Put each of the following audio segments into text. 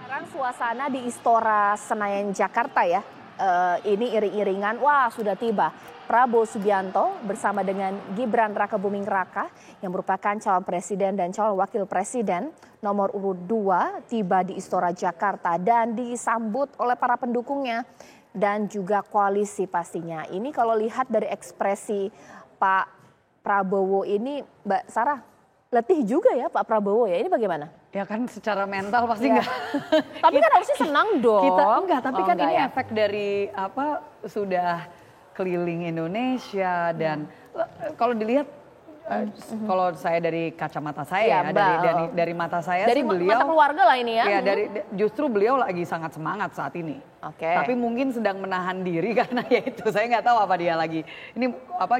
Sekarang suasana di Istora Senayan Jakarta ya. Ini iring-iringan, wah sudah tiba Prabowo Subianto bersama dengan Gibran Rakabuming Raka yang merupakan calon presiden dan calon wakil presiden nomor urut 2 tiba di Istora Jakarta dan disambut oleh para pendukungnya dan juga koalisi pastinya. Ini kalau lihat dari ekspresi Pak Prabowo ini, Mbak Sarah, letih juga ya Pak Prabowo ya, ini bagaimana? Ya kan secara mental pasti Ya. enggak. Tapi kan harusnya senang dong. Kita enggak, tapi kan ini ya? efek dari sudah keliling Indonesia dan kalau dilihat kalau saya dari kacamata saya dari mata saya dari sih beliau mata keluarga lah ini ya. Ya justru beliau lagi sangat semangat saat ini. Oke. Tapi mungkin sedang menahan diri karena ya itu saya nggak tahu apa dia lagi. Ini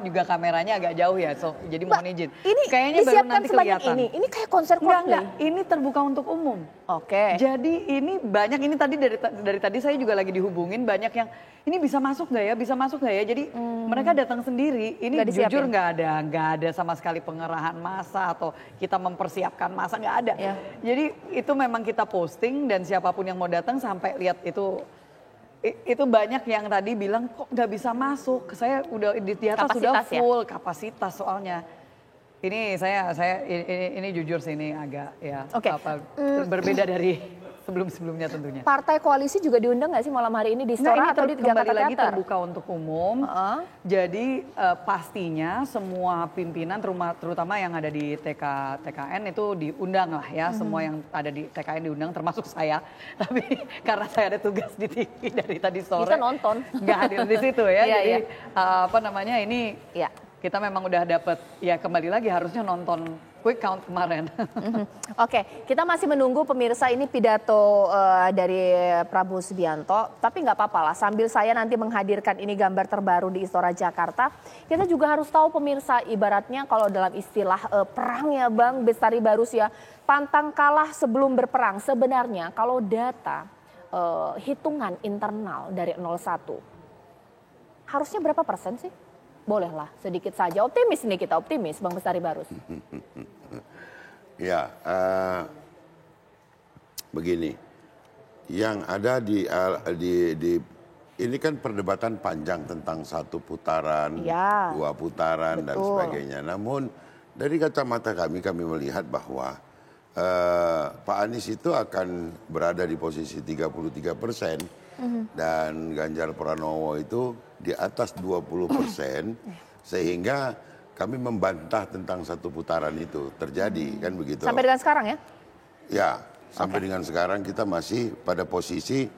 juga kameranya agak jauh ya, jadi mohon izin. Ini kayaknya baru nanti kelihatan. Ini kayak konser Coldplay. Enggak, ini terbuka untuk umum. Oke. Jadi ini banyak, ini tadi dari tadi saya juga lagi dihubungin banyak yang ini bisa masuk nggak ya, bisa masuk nggak ya. Jadi mereka datang sendiri. Ini jujur nggak ada sama sekali pengerahan massa atau kita mempersiapkan massa, nggak ada. Ya. Jadi itu memang kita posting dan siapapun yang mau datang sampai lihat itu banyak yang tadi bilang kok nggak bisa masuk. Saya udah di atas sudah full kapasitas soalnya. Ini ini jujur sih ini agak ya berbeda dari sebelumnya tentunya. Partai koalisi juga diundang nggak sih malam hari ini di Istora atau di kembali lagi terbuka untuk umum. Jadi pastinya semua pimpinan terutama yang ada di TKN itu diundang lah ya. Semua yang ada di TKN diundang termasuk saya. Tapi karena saya ada tugas di TV dari tadi sore. Kita nonton. Nggak hadir di situ ya. Jadi ini ya. Kita memang udah dapet ya kembali lagi harusnya nonton quick count kemarin. Oke, kita masih menunggu pemirsa ini pidato dari Prabowo Subianto. Tapi nggak apa-apa lah, sambil saya nanti menghadirkan ini gambar terbaru di Istora Jakarta. Kita juga harus tahu pemirsa, ibaratnya kalau dalam istilah perang ya Bang Bestari Barus ya, pantang kalah sebelum berperang. Sebenarnya kalau data hitungan internal dari 01, harusnya berapa persen sih? Bolehlah sedikit saja, optimis nih kita, optimis Bang Bestari Barus. Ya, begini, yang ada di ini kan perdebatan panjang tentang 1 putaran, 2 putaran dan sebagainya. Namun dari kacamata kami melihat bahwa Pak Anies itu akan berada di posisi 33% dan Ganjar Pranowo itu di atas 20%, sehingga kami membantah tentang 1 putaran itu terjadi, kan begitu. Sampai dengan sekarang ya? Ya, sampai dengan sekarang kita masih pada posisi,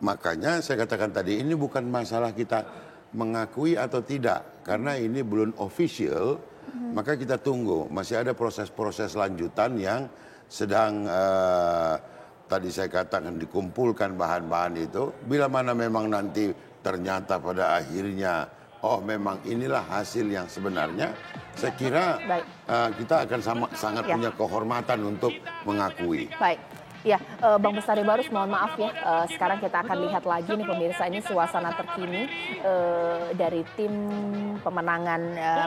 makanya saya katakan tadi ini bukan masalah kita mengakui atau tidak, karena ini belum official, maka kita tunggu. Masih ada proses-proses lanjutan yang sedang tadi saya katakan dikumpulkan bahan-bahan itu. Bila mana memang nanti ternyata pada akhirnya memang inilah hasil yang sebenarnya, saya kira kita akan sangat punya kehormatan untuk mengakui. Baik. Ya, Bang Bestari Barus, mohon maaf ya. Sekarang kita akan lihat lagi nih pemirsa, ini suasana terkini dari tim pemenangan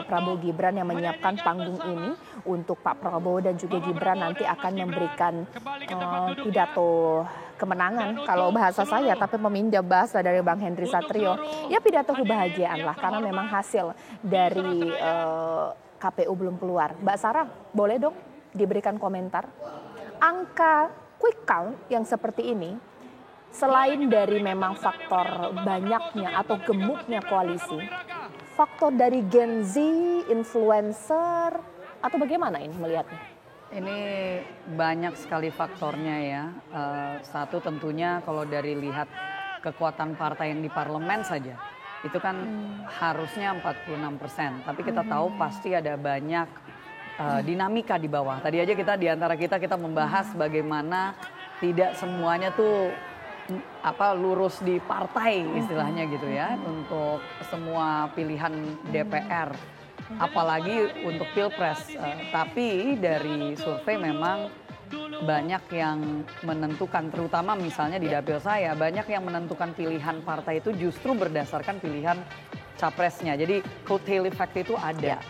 Prabowo Gibran yang menyiapkan panggung ini untuk Pak Prabowo dan juga Gibran nanti akan memberikan pidato kemenangan kalau bahasa saya, tapi meminjam bahasa dari Bang Henry Satrio. Ya pidato kebahagiaan lah, karena memang hasil dari KPU belum keluar. Mbak Sarah, boleh dong diberikan komentar? Angka quick count yang seperti ini, selain dari memang faktor banyaknya atau gemuknya koalisi, faktor dari Gen Z, influencer, atau bagaimana ini melihatnya? Ini banyak sekali faktornya ya. Satu tentunya kalau dari lihat kekuatan partai yang di parlemen saja, itu kan harusnya 46%. Tapi kita tahu pasti ada banyak dinamika di bawah. Tadi aja kita di antara kita membahas bagaimana tidak semuanya tuh lurus di partai istilahnya gitu ya, untuk semua pilihan DPR, apalagi untuk Pilpres. Tapi dari survei memang banyak yang menentukan, terutama misalnya di dapil saya, banyak yang menentukan pilihan partai itu justru berdasarkan pilihan capresnya. Jadi coattail effect itu ada.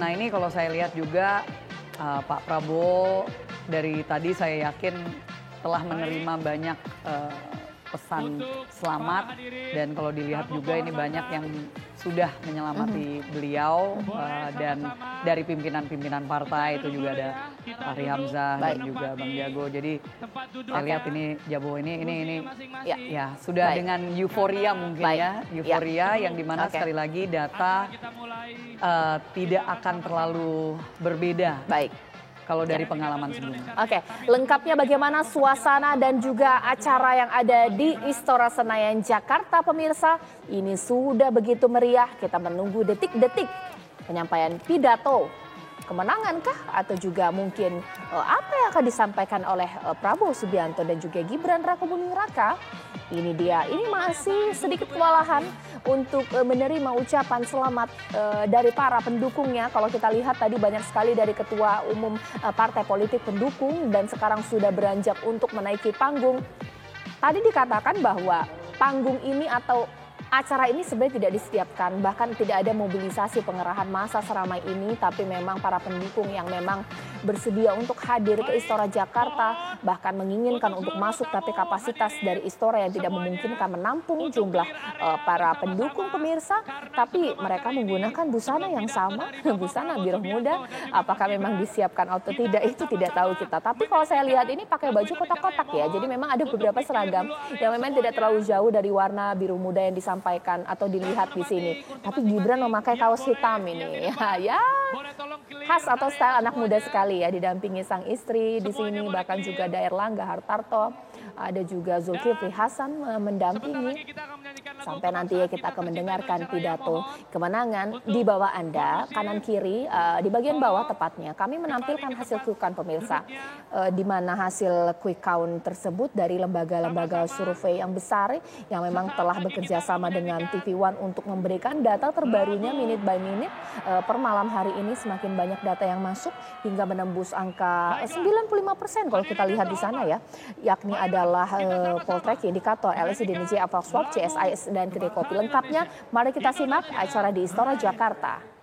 Nah ini kalau saya lihat juga Pak Prabowo dari tadi saya yakin telah menerima banyak pesan selamat, dan kalau dilihat juga ini banyak yang sudah menyelamati beliau, dan dari pimpinan-pimpinan partai itu juga ada Fahri Hamzah dan juga Bang Jago. Jadi saya lihat ini Jabo ini ya sudah dengan euforia mungkin ya, euforia yang dimana sekali lagi data tidak akan terlalu berbeda. Kalau dari pengalaman sebelumnya. Oke, lengkapnya bagaimana suasana dan juga acara yang ada di Istora Senayan Jakarta, pemirsa. Ini sudah begitu meriah, kita menunggu detik-detik penyampaian pidato. Kemenangankah atau juga mungkin apa yang akan disampaikan oleh Prabowo Subianto dan juga Gibran Rakabuming Raka. Ini dia, ini masih sedikit kewalahan untuk menerima ucapan selamat dari para pendukungnya. Kalau kita lihat tadi banyak sekali dari ketua umum partai politik pendukung dan sekarang sudah beranjak untuk menaiki panggung. Tadi dikatakan bahwa panggung ini atau acara ini sebenarnya tidak disiapkan, bahkan tidak ada mobilisasi pengerahan massa seramai ini, tapi memang para pendukung yang memang bersedia untuk hadir ke Istora Jakarta, bahkan menginginkan untuk masuk, tapi kapasitas dari Istora yang tidak memungkinkan menampung jumlah para pendukung, pemirsa, tapi mereka menggunakan busana yang sama, busana biru muda. Apakah memang disiapkan atau tidak itu tidak tahu kita, tapi kalau saya lihat ini pakai baju kotak-kotak ya, jadi memang ada beberapa seragam yang memang tidak terlalu jauh dari warna biru muda yang disampaikan atau dilihat di sini. Tapi Gibran memakai kaos hitam ini, ya khas atau style anak muda sekali ya, didampingi sang istri di sini, bahkan juga ada Erlangga Hartarto, ada juga Zulkifli Hasan mendampingi. Sampai nanti ya kita akan mendengarkan pidato kemenangan. Di bawah Anda, kanan kiri, di bagian bawah tepatnya, kami menampilkan hasil quick count, pemirsa. Di mana hasil quick count tersebut dari lembaga-lembaga survei yang besar yang memang telah bekerja sama dengan TV One untuk memberikan data terbarunya minute by minute. Per malam hari ini semakin banyak data yang masuk hingga menembus angka 95% kalau kita lihat di sana ya. Yakni adalah Poltreking, indikator, LSI, DNJ, Swap, CSIS, dan kedai kopi. Lengkapnya mari kita simak acara di Istora Jakarta.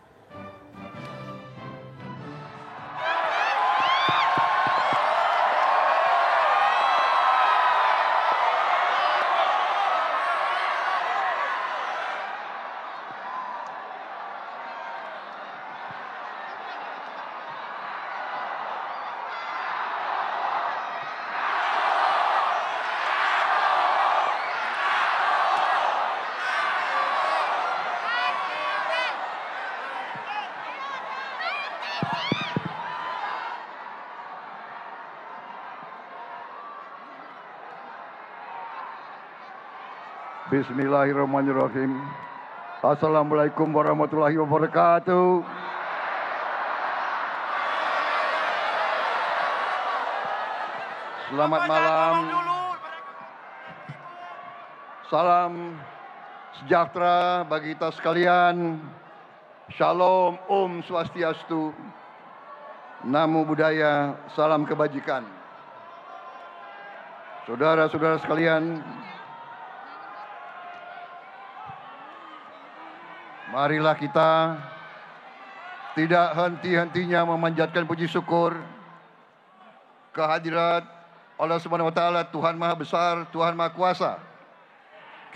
Bismillahirrahmanirrahim. Assalamualaikum warahmatullahi wabarakatuh. Selamat malam. Salam sejahtera bagi kita sekalian. Shalom, Om Swastiastu. Namo Buddhaya, salam kebajikan. Saudara-saudara sekalian, marilah kita tidak henti-hentinya memanjatkan puji syukur kehadirat Allah Subhanahu wa taala, Tuhan Maha Besar, Tuhan Maha Kuasa.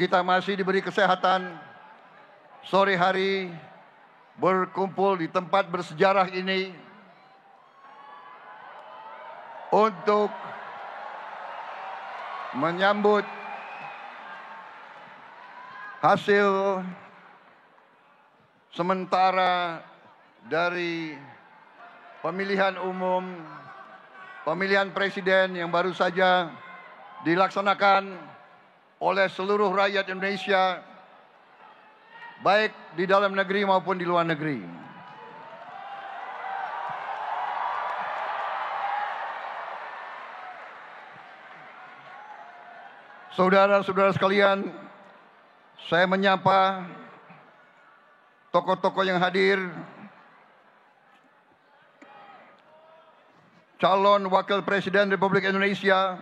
Kita masih diberi kesehatan sore hari berkumpul di tempat bersejarah ini untuk menyambut hasil sementara dari pemilihan umum, pemilihan presiden yang baru saja dilaksanakan oleh seluruh rakyat Indonesia, baik di dalam negeri maupun di luar negeri. Saudara-saudara sekalian, saya menyapa tokoh-tokoh yang hadir, calon Wakil Presiden Republik Indonesia,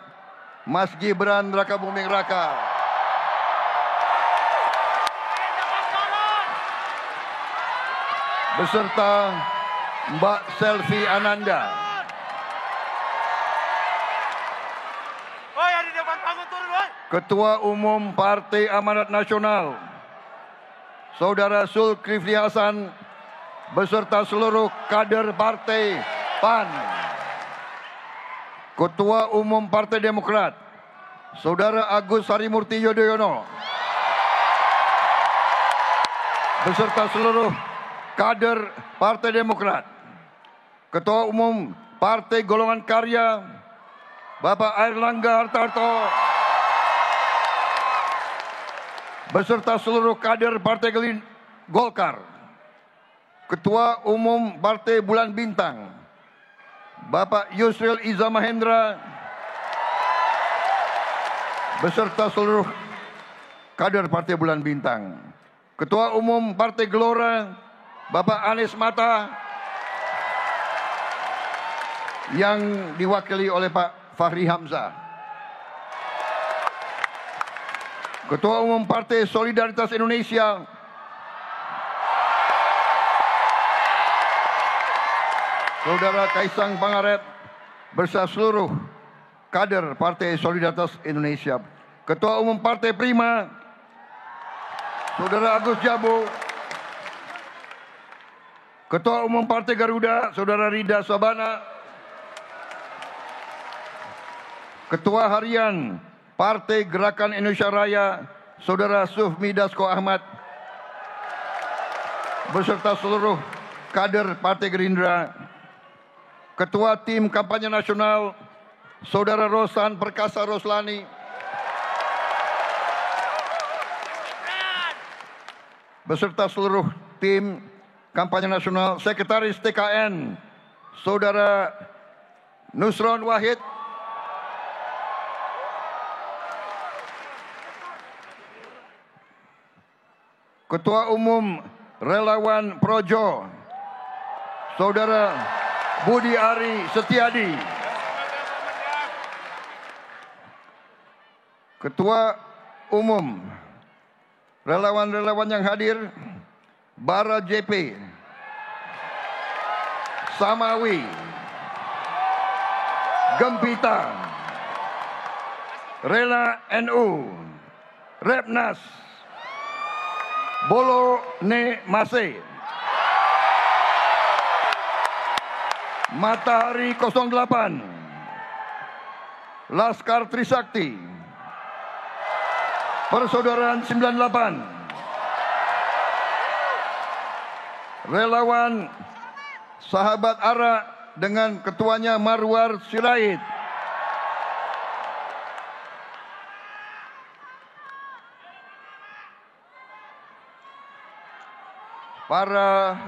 Mas Gibran Rakabuming Raka, beserta Mbak Selvi Ananda, Ketua Umum Partai Amanat Nasional, Saudara Zulkifli Hasan, beserta seluruh kader Partai PAN. Ketua Umum Partai Demokrat, Saudara Agus Harimurti Yudhoyono, beserta seluruh kader Partai Demokrat. Ketua Umum Partai Golongan Karya, Bapak Airlangga Hartarto, beserta seluruh kader Partai Golkar. Ketua Umum Partai Bulan Bintang, Bapak Yusril Iza Mahendra, beserta seluruh kader Partai Bulan Bintang. Ketua Umum Partai Gelora, Bapak Anies Mata, yang diwakili oleh Pak Fahri Hamzah. Ketua Umum Partai Solidaritas Indonesia, Saudara Kaisang Pangarep, beserta seluruh kader Partai Solidaritas Indonesia. Ketua Umum Partai Prima, Saudara Agus Jabo. Ketua Umum Partai Garuda, Saudara Rida Sabana. Ketua Harian Partai Gerakan Indonesia Raya, Saudara Sufmi Dasko Ahmad, beserta seluruh kader Partai Gerindra. Ketua Tim Kampanye Nasional, Saudara Rosan Perkasa Roslani, beserta seluruh tim Kampanye Nasional. Sekretaris TKN, Saudara Nusron Wahid, Ketua Umum Relawan Projo, Saudara Budi Ari Setiadi, Ketua Umum relawan-relawan yang hadir, Bara JP, Samawi, Gempita, Rela NU, Repnas, Bolo Ne Mase, Matahari 08, Laskar Trisakti, Persaudaraan 98, Relawan Sahabat Ara dengan ketuanya Marwar Sirait, para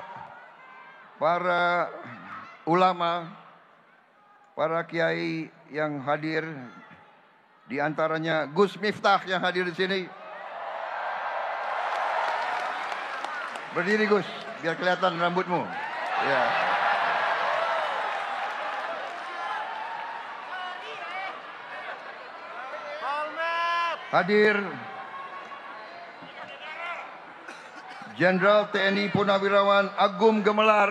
ulama, para kiai yang hadir, di antaranya Gus Miftah yang hadir di sini. Berdiri Gus, biar kelihatan rambutmu. Ya. Hadir Jenderal TNI Purnawirawan Agum Gemelar,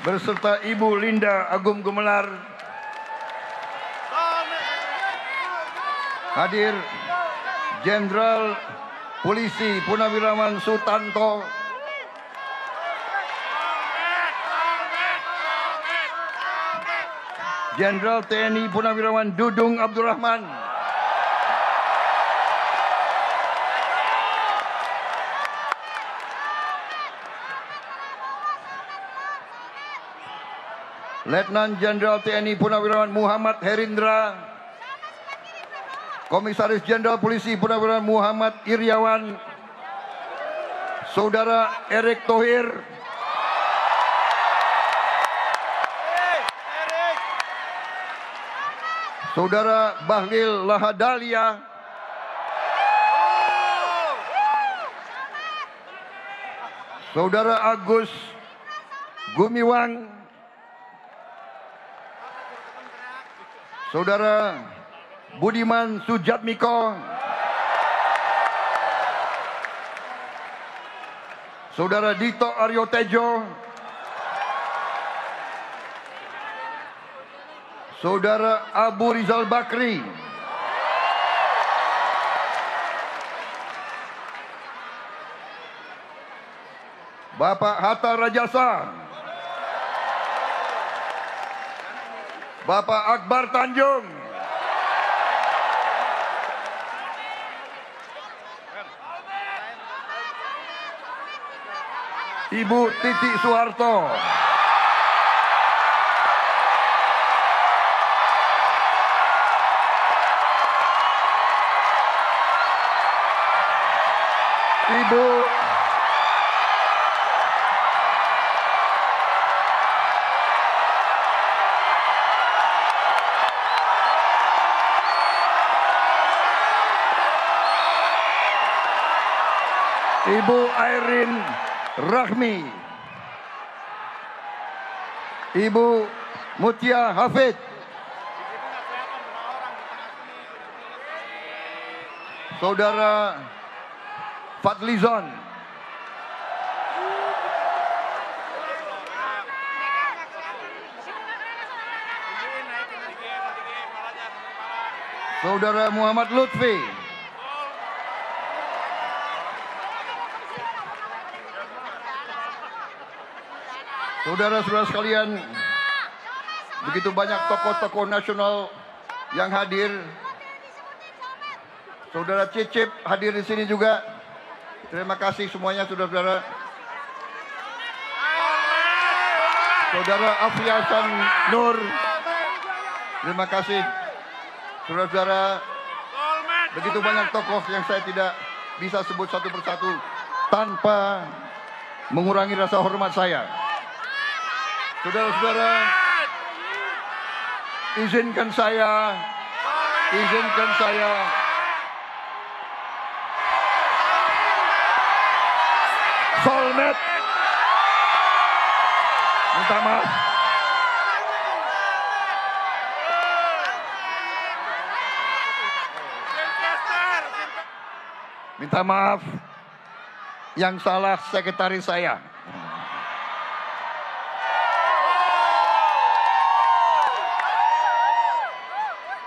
berserta Ibu Linda Agum Gemelar. Hadir Jenderal Polisi Purnawirawan Sutanto, Jenderal TNI Purnawirawan Dudung Abdurrahman, Letnan Jenderal TNI Purnawirawan Muhammad Herindra, Komisaris Jenderal Polisi Purnawirawan Muhammad Iriawan, Saudara Erick Thohir, Saudara Bahlil Lahadalia, Saudara Agus Gumiwang, Saudara Budiman Sujatmiko, Saudara Dito Aryo Tejo, Saudara Abu Rizal Bakri, Bapak Hatta Rajasa, Bapak Akbar Tanjung, Ibu Titi Soeharto, Ibu Airin Rahmi, Ibu Mutia Hafid, Saudara Fadlizon, Saudara Muhammad Lutfi, saudara-saudara sekalian, begitu banyak tokoh-tokoh nasional yang hadir. Saudara Cicip hadir di sini juga. Terima kasih semuanya saudara-saudara. Saudara Afriyasan Nur, terima kasih. Saudara-saudara, begitu banyak tokoh yang saya tidak bisa sebut satu persatu tanpa mengurangi rasa hormat saya. Saudara-saudara, izinkan saya Solmed minta maaf. Minta maaf, yang salah sekretaris saya.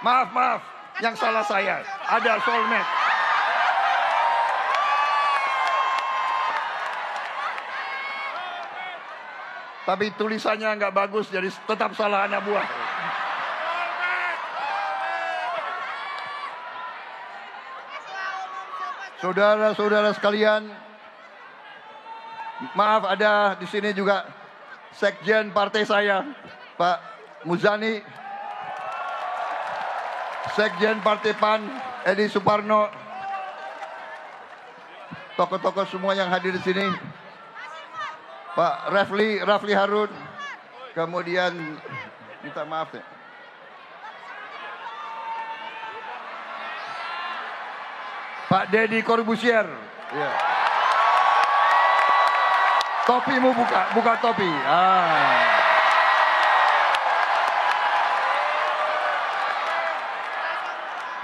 Maaf, yang salah saya. Ada Solmed. Tapi tulisannya nggak bagus, jadi tetap salah anak buah. Saudara-saudara sekalian, maaf ada di sini juga Sekjen partai saya, Pak Muzani, Sekjen Partai PAN, Edi Suparno, tokoh-tokoh semua yang hadir di sini, Pak Rafli Harun, kemudian minta maaf ya, Pak Deddy Corbusier, ya. Topimu buka topi.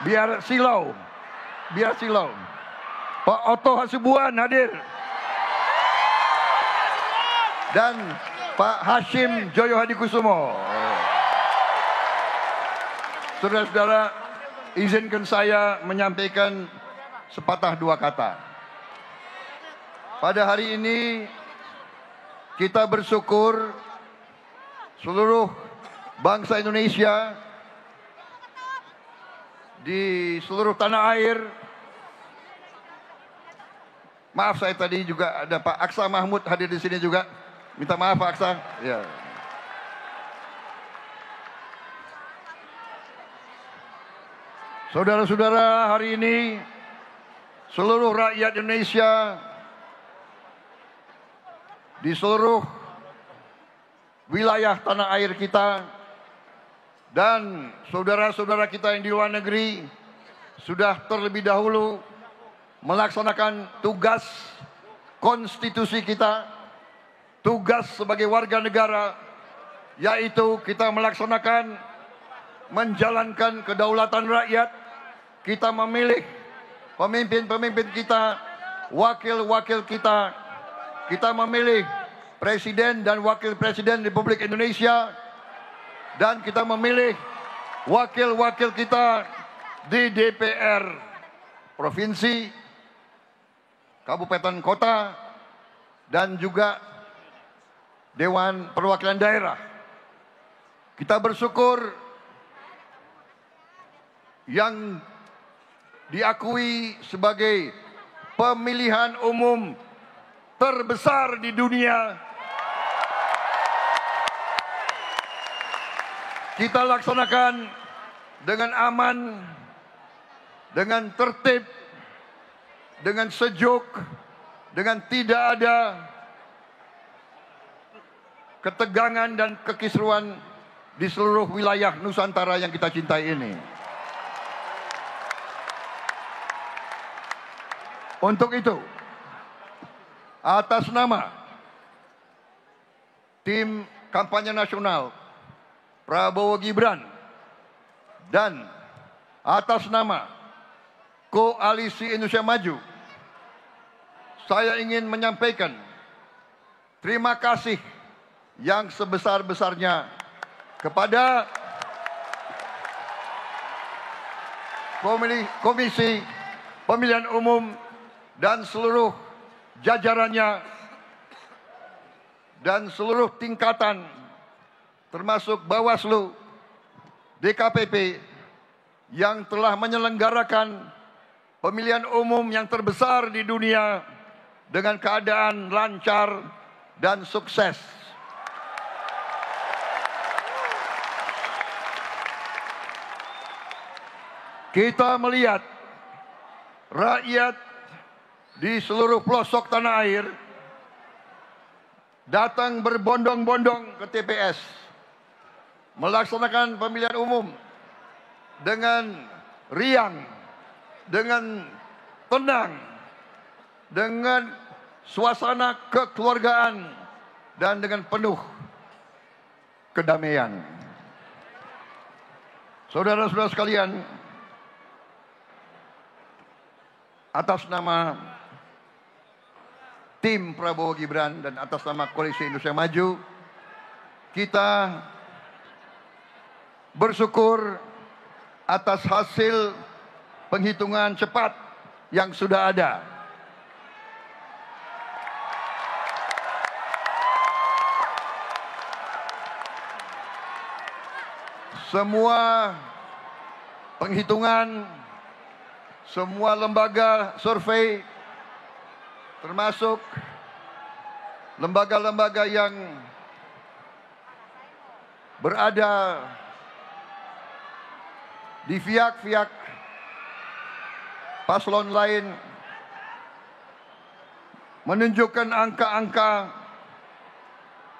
Biar silau. Pak Otto Hasibuan hadir. Dan Pak Hashim Joyo Hadikusumo. Saudara-saudara, izinkan saya menyampaikan sepatah dua kata. Pada hari ini kita bersyukur seluruh bangsa Indonesia di seluruh tanah air. Maaf, saya tadi juga ada Pak Aksa Mahmud hadir di sini juga. Minta maaf Pak Aksa. Ya. Saudara-saudara, hari ini seluruh rakyat Indonesia di seluruh wilayah tanah air kita dan saudara-saudara kita yang di luar negeri sudah terlebih dahulu melaksanakan tugas konstitusi kita, tugas sebagai warga negara, yaitu kita melaksanakan menjalankan kedaulatan rakyat. Kita memilih pemimpin-pemimpin kita, wakil-wakil kita. Kita memilih presiden dan wakil presiden Republik Indonesia, dan kita memilih wakil-wakil kita di DPR provinsi, kabupaten kota, dan juga Dewan Perwakilan Daerah. Kita bersyukur yang diakui sebagai pemilihan umum terbesar di dunia kita laksanakan dengan aman, dengan tertib, dengan sejuk, dengan tidak ada ketegangan dan kekisruan di seluruh wilayah Nusantara yang kita cintai ini. Untuk itu, atas nama tim kampanye nasional Prabowo Gibran dan atas nama Koalisi Indonesia Maju, saya ingin menyampaikan terima kasih yang sebesar-besarnya kepada Komisi Pemilihan Umum dan seluruh jajarannya dan seluruh tingkatan termasuk Bawaslu, DKPP yang telah menyelenggarakan pemilihan umum yang terbesar di dunia dengan keadaan lancar dan sukses. Kita melihat rakyat di seluruh pelosok tanah air datang berbondong-bondong ke TPS melaksanakan pemilihan umum dengan riang, dengan tenang, dengan suasana kekeluargaan dan dengan penuh kedamaian. Saudara-saudara sekalian, atas nama tim Prabowo Gibran dan atas nama Koalisi Indonesia Maju, kita bersyukur atas hasil penghitungan cepat yang sudah ada. Semua penghitungan, semua lembaga survei, termasuk lembaga-lembaga yang berada di pihak-pihak paslon lain, menunjukkan angka-angka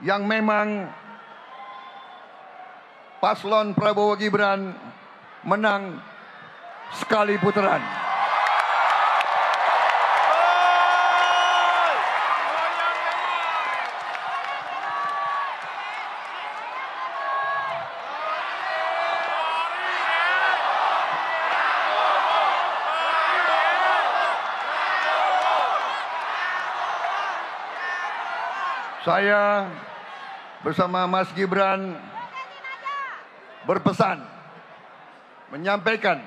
yang memang paslon Prabowo Gibran menang sekali putaran. Saya bersama Mas Gibran berpesan, menyampaikan,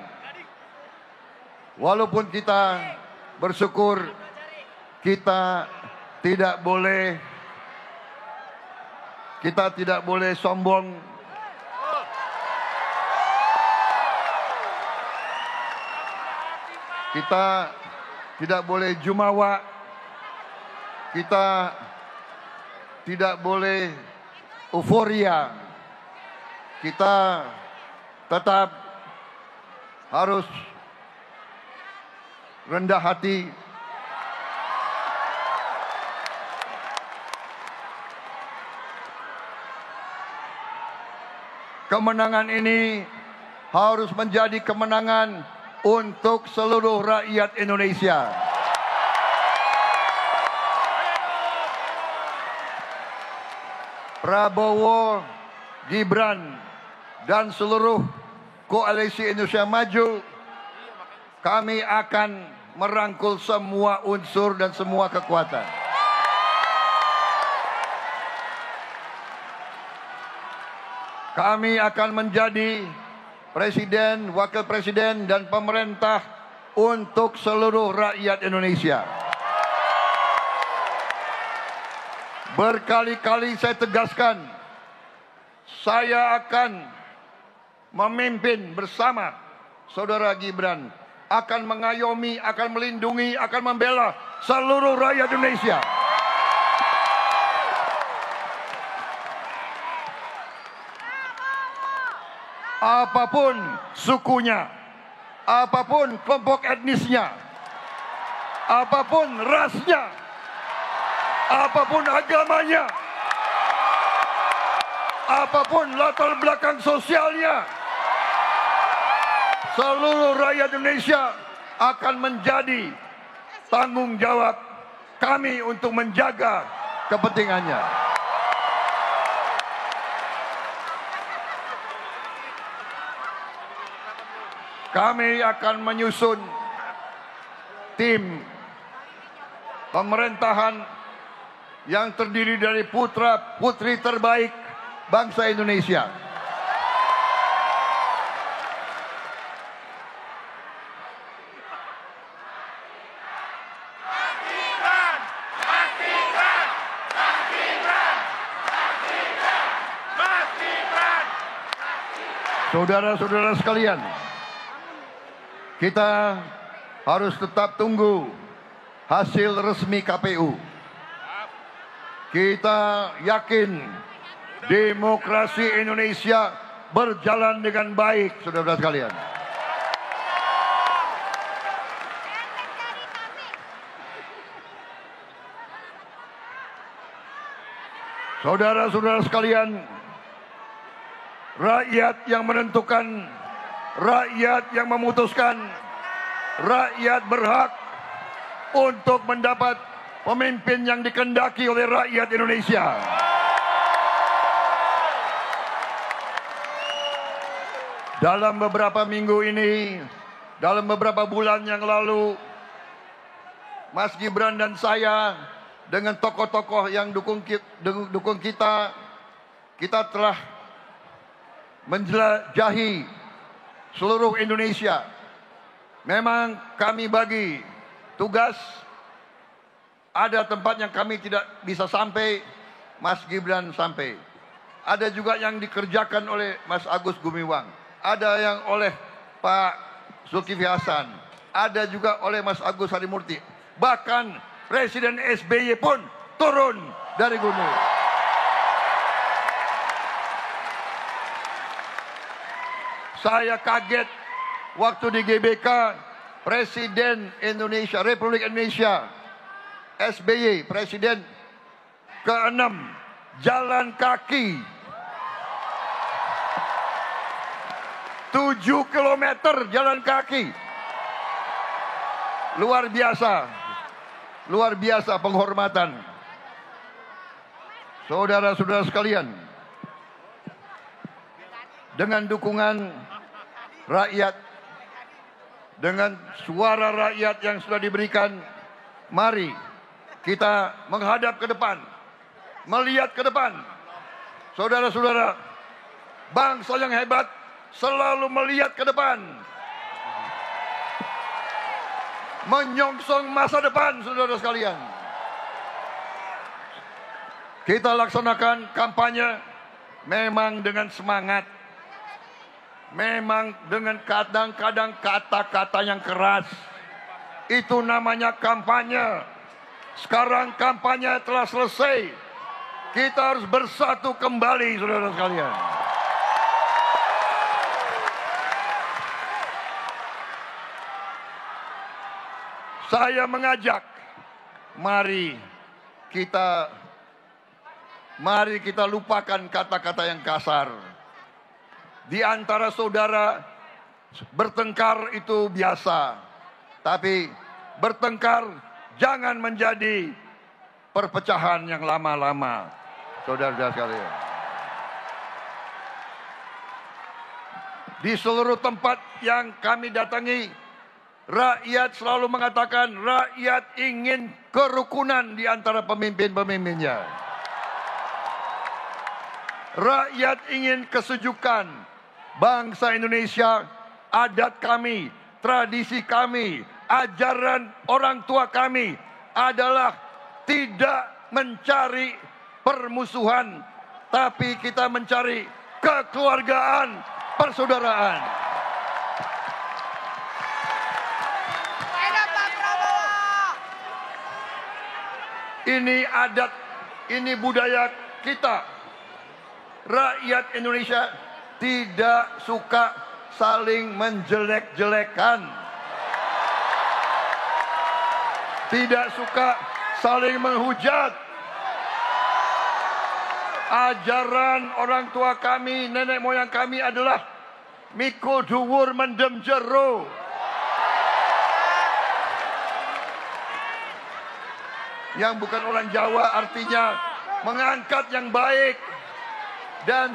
walaupun kita bersyukur, kita tidak boleh sombong. Kita tidak boleh jumawa. Kita tidak boleh euforia. Kita tetap harus rendah hati. Kemenangan ini harus menjadi kemenangan untuk seluruh rakyat Indonesia. Prabowo, Gibran, dan seluruh Koalisi Indonesia Maju, kami akan merangkul semua unsur dan semua kekuatan. Kami akan menjadi Presiden, Wakil Presiden, dan pemerintah untuk seluruh rakyat Indonesia. Berkali-kali saya tegaskan, saya akan memimpin bersama Saudara Gibran, akan mengayomi, akan melindungi, akan membela seluruh rakyat Indonesia. Apapun sukunya, apapun kelompok etnisnya, apapun rasnya, apapun agamanya, apapun latar belakang sosialnya, seluruh rakyat Indonesia akan menjadi tanggung jawab kami untuk menjaga kepentingannya. Kami akan menyusun tim pemerintahan yang terdiri dari putra-putri terbaik bangsa Indonesia. Saudara-saudara sekalian, kita harus tetap tunggu hasil resmi KPU. Kita yakin demokrasi Indonesia berjalan dengan baik, saudara-saudara sekalian. Saudara-saudara sekalian, rakyat yang menentukan, rakyat yang memutuskan, rakyat berhak untuk mendapat pemimpin yang dikehendaki oleh rakyat Indonesia. Dalam beberapa minggu ini, dalam beberapa bulan yang lalu, Mas Gibran dan saya dengan tokoh-tokoh yang dukung kita, kita telah menjelajahi seluruh Indonesia. Memang kami bagi tugas, ada tempat yang kami tidak bisa sampai, Mas Gibran sampai. Ada juga yang dikerjakan oleh Mas Agus Gumiwang, ada yang oleh Pak Zulkifli Hasan, ada juga oleh Mas Agus Harimurti. Bahkan Presiden SBY pun turun dari gunung. Saya kaget waktu di GBK, Presiden Indonesia, Republik Indonesia, SBY, Presiden ke-6, jalan kaki 7 kilometer jalan kaki. Luar biasa penghormatan. Saudara-saudara sekalian, dengan dukungan rakyat, dengan suara rakyat yang sudah diberikan, mari kita menghadap ke depan, melihat ke depan. Saudara-saudara, bangsa yang hebat selalu melihat ke depan, menyongsong masa depan, saudara sekalian. Kita laksanakan kampanye memang dengan semangat, memang dengan kadang-kadang kata-kata yang keras. Itu namanya kampanye. Sekarang kampanye telah selesai. Kita harus bersatu kembali, saudara sekalian. Saya mengajak, mari kita lupakan kata-kata yang kasar. Di antara saudara, bertengkar itu biasa. Tapi bertengkar jangan menjadi perpecahan yang lama-lama, saudara-saudara sekalian. Di seluruh tempat yang kami datangi, rakyat selalu mengatakan rakyat ingin kerukunan di antara pemimpin-pemimpinnya. Rakyat ingin kesejukan. bangsa Indonesia, adat kami, tradisi kami, ajaran orang tua kami adalah tidak mencari permusuhan, tapi kita mencari kekeluargaan, persaudaraan. Ini adat, ini budaya kita. Rakyat Indonesia tidak suka saling menjelek-jelekan. Tidak suka saling menghujat. Ajaran orang tua kami, nenek moyang kami adalah mikul dhuwur mendem jero. Yang bukan orang Jawa artinya mengangkat yang baik dan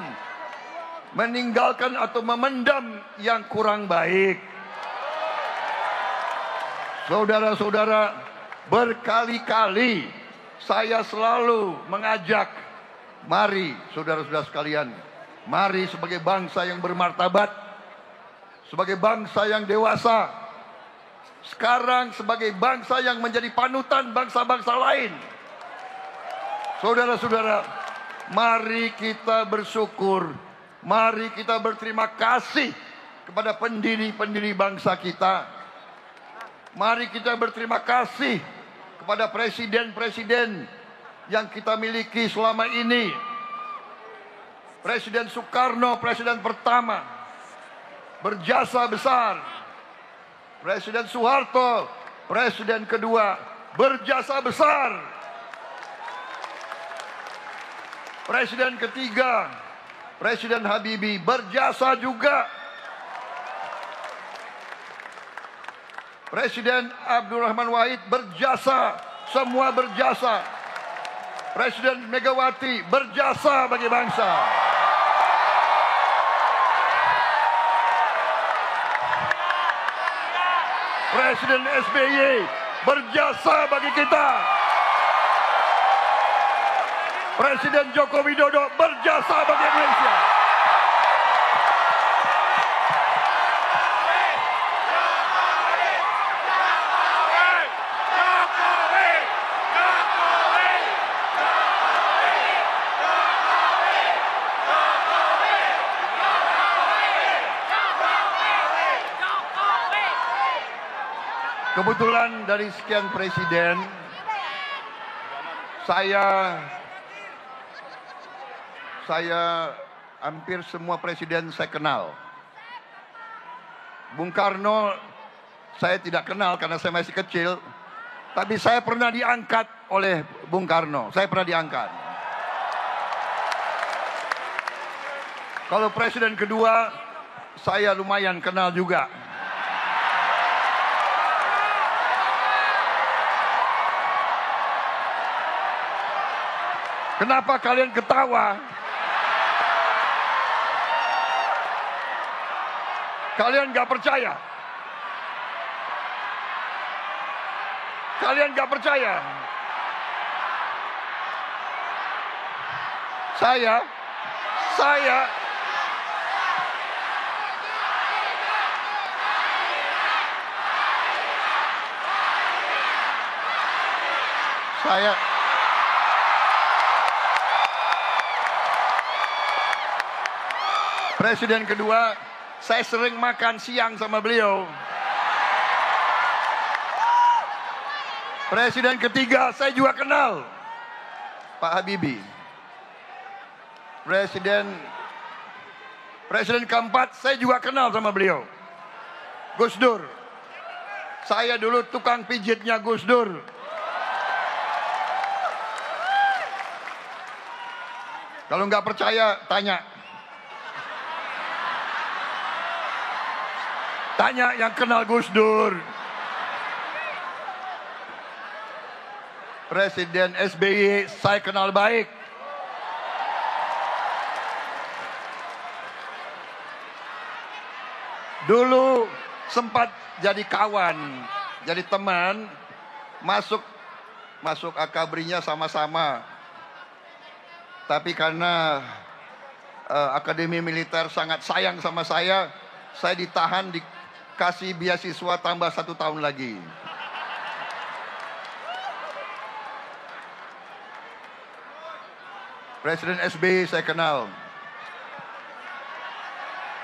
meninggalkan atau memendam yang kurang baik. Saudara-saudara, berkali-kali saya selalu mengajak, mari saudara-saudara sekalian, mari sebagai bangsa yang bermartabat, sebagai bangsa yang dewasa, sekarang sebagai bangsa yang menjadi panutan bangsa-bangsa lain. Saudara-saudara, mari kita bersyukur, mari kita berterima kasih kepada pendiri-pendiri bangsa kita. Mari kita berterima kasih kepada presiden-presiden yang kita miliki selama ini. Presiden Soekarno, presiden pertama, berjasa besar. Presiden Soeharto, presiden kedua, berjasa besar. Presiden ketiga, Presiden Habibie, berjasa juga. Presiden Abdurrahman Wahid, berjasa, semua berjasa. Presiden Megawati, berjasa bagi bangsa. Presiden SBY berjasa bagi kita. Presiden Joko Widodo berjasa bagi Indonesia. Kebetulan dari sekian presiden, saya hampir semua presiden saya kenal. Bung Karno saya tidak kenal karena saya masih kecil, tapi saya pernah diangkat oleh Bung Karno. Saya pernah diangkat. Kalau presiden kedua, saya lumayan kenal juga. Kenapa kalian ketawa? Kalian gak percaya? Kalian gak percaya? Saya presiden kedua, saya sering makan siang sama beliau. Presiden ketiga, saya juga kenal Pak Habibie. Presiden keempat, saya juga kenal sama beliau. Gus Dur. Saya dulu tukang pijitnya Gus Dur. Kalau nggak percaya, tanya. Tanya yang kenal Gus Dur. Presiden SBY saya kenal baik. Dulu sempat jadi kawan, jadi teman, masuk akabrinya sama-sama. Tapi karena Akademi Militer sangat sayang sama saya ditahan, dikasih beasiswa tambah 1 tahun lagi. Presiden SBY saya kenal.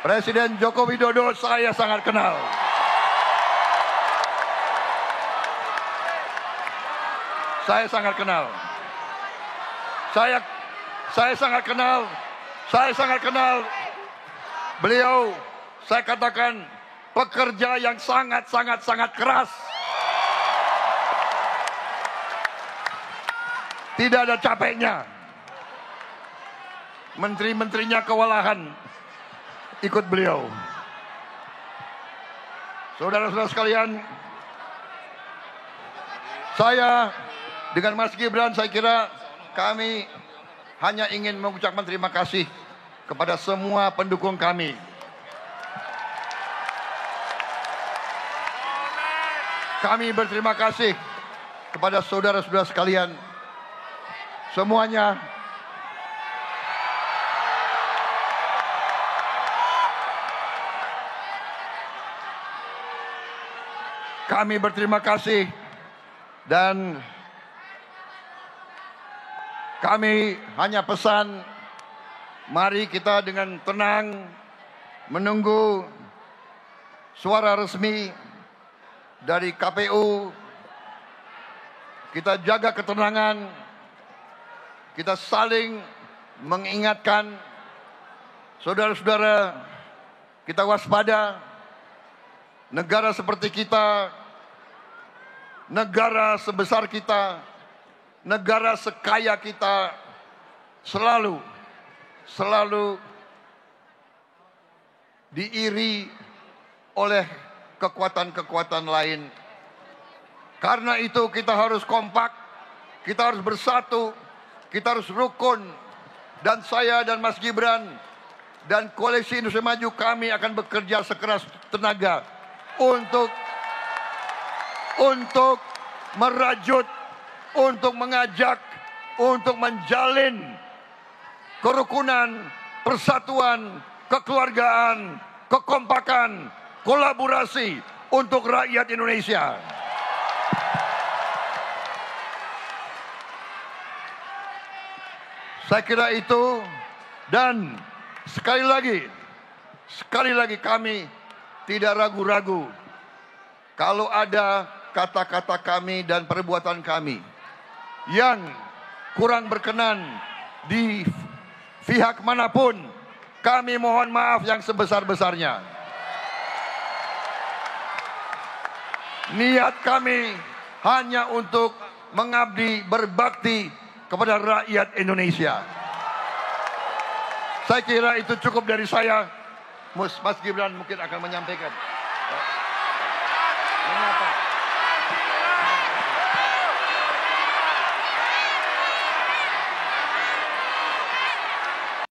Presiden Joko Widodo saya sangat kenal. Saya sangat kenal. Saya sangat kenal beliau. Saya katakan pekerja yang sangat keras. Tidak ada capeknya. Menteri-menterinya kewalahan ikut beliau. Saudara-saudara sekalian, saya dengan Mas Gibran, saya kira kami hanya ingin mengucapkan terima kasih kepada semua pendukung kami. Kami berterima kasih kepada saudara-saudara sekalian semuanya. Kami berterima kasih dan kami hanya pesan, mari kita dengan tenang menunggu suara resmi dari KPU. Kita jaga ketenangan, kita saling mengingatkan saudara-saudara, kita waspada. Negara seperti kita, negara sebesar kita, negara sekaya kita selalu diiri oleh kekuatan-kekuatan lain. Karena itu kita harus kompak, kita harus bersatu, kita harus rukun. Dan saya dan Mas Gibran dan Koalisi Indonesia Maju, kami akan bekerja sekeras tenaga untuk merajut, untuk mengajak, untuk menjalin kerukunan, persatuan, kekeluargaan, kekompakan, kolaborasi untuk rakyat Indonesia. Saya kira itu, dan sekali lagi kami tidak ragu-ragu kalau ada kata-kata kami dan perbuatan kami yang kurang berkenan di pihak manapun, kami mohon maaf yang sebesar-besarnya. Niat kami hanya untuk mengabdi, berbakti kepada rakyat Indonesia. Saya kira itu cukup dari saya. Mas Gibran mungkin akan menyampaikan. Mengapa?